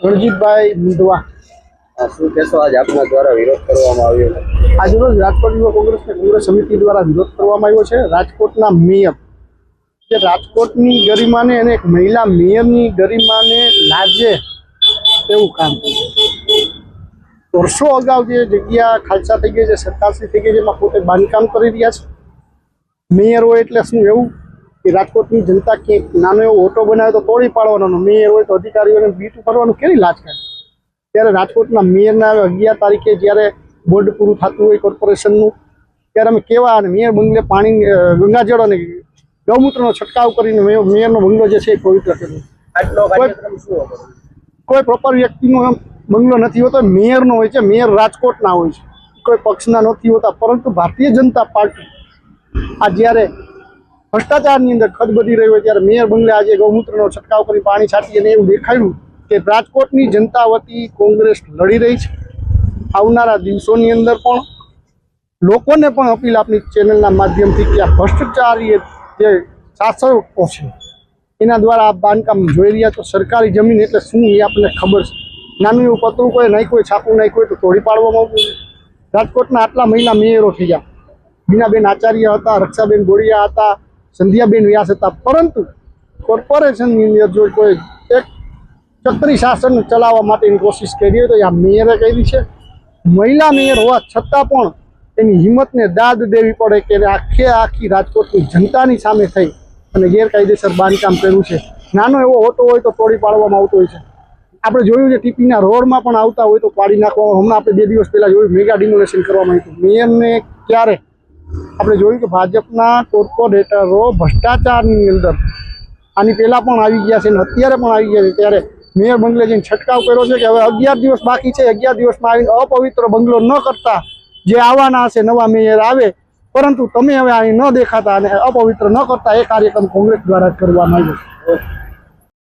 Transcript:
રણજીતભાઈ મુંદવા। શું કહેશો, આજ આપના દ્વારા વિરોધ કરવામાં આવ્યો છે? આજરોજ રાજકોટ યુવા કોંગ્રેસ સમિતિ દ્વારા વિરોધ કરવામાં આવ્યો છે। રાજકોટના મેયર જે રાજકોટની ગરિમાને અને એક મહિલા મેયરની ગરિમાને લાજે એવું કામ કર્યું। વર્ષો અગાઉ જે જગ્યા ખાલસા થઈ ગઈ છે, સરકારશ્રી થઈ ગઈ છે, એમાં પોતે બાંધકામ કરી રહ્યા છે। મેયર હોય એટલે શું એવું કે રાજકોટની જનતા ક્યાંક નાનો એવો ઓટો બનાવે તો તોડી પાડવાનો, મેયર હોય તો અધિકારીઓને બીટ ભરવાનું કેવી લાજ કાઢે। ત્યારે રાજકોટના મેયરના 11 તારીખે જ્યારે બોર્ડ પૂરું થતું હોય કોર્પોરેશનનું, ત્યારે અમે કેવા અને મેયર બંગલે પાણી ગંગાજળ અને ગૌમૂત્રનો છંટકાવ કરીને મેયરનો બંગલો જે છે એ પવિત્ર કર્યો। આટલો કાર્યક્રમ શું હતો? કોઈ પ્રોપર વ્યક્તિનો બંગલો નથી હોતો, મેયરનો હોય છે। મેયર રાજકોટના હોય છે, કોઈ પક્ષના નથી હોતા। પરંતુ ભારતીય જનતા પાર્ટી આ જ્યારે ભ્રષ્ટાચારની અંદર ખદબદી રહ્યો હોય ત્યારે મેયર બંગલે આજે ગૌમૂત્રનો છંટકાવ કરી પાણી છાંટી અને એવું દેખાયું કે રાજકોટની જનતા વતી કોંગ્રેસ લડી રહી છે। આવનારા દિવસોની અંદર પણ લોકોને પણ અપીલ આપણી ચેનલના માધ્યમથી કે આ ભ્રષ્ટાચારી જે શાસકો છે એના દ્વારા આ બાંધકામ જોઈ રહ્યા તો સરકારી જમીન એટલે શું એ આપણને ખબર છે। નાનું એવું પતરું કોઈ નહીં, કોઈ છાપું નહીં, કોઈ તો તોડી પાડવામાં આવ્યું છે। રાજકોટના આટલા મહિલા મેયરો થઈ ગયા, બીનાબેન આચાર્ય હતા, રક્ષાબેન ગોળિયા હતા, સંધ્યાબેન વ્યાસ હતા, પરંતુ કોર્પોરેશનની અંદર જો કોઈ એક ચક્રી શાસન ચલાવવા માટેની કોશિશ કરી હોય તો આ મેયરે કરી છે। મહિલા મેયર હોવા છતાં પણ એની હિંમતને દાદ દેવી પડે કે આખી રાજકોટની જનતાની સામે થઈ અને ગેરકાયદેસર બાંધકામ કર્યું છે। નાનો એવો ઓટો હોય તો તોડી પાડવામાં આવતો હોય છે। આપણે જોયું છે ટીપીના રોડમાં પણ આવતા હોય તો પાડી નાખવામાં, હમણાં આપણે 2 દિવસ પહેલાં જોયું મેગા ડિમોલેશન કરવામાં આવ્યું। મેયરને ક્યારે આપણે જોયું કે ભાજપના કોર્પોરેટરો ભ્રષ્ટાચારની અંદર આની પહેલાં પણ આવી ગયા છે અને અત્યારે પણ આવી ગયા છે। ત્યારે મેયર બંગલે જઈને છંટકાવ કર્યો છે કે હવે 11 દિવસ બાકી છે, 11 દિવસમાં આવીને અપવિત્ર બંગલો ન કરતા જે આવવાના હશે નવા મેયર આવે, પરંતુ તમે હવે અહીં ન દેખાતા અને અપવિત્ર ન કરતા એ કાર્યક્રમ કોંગ્રેસ દ્વારા કરવામાં આવ્યો છે।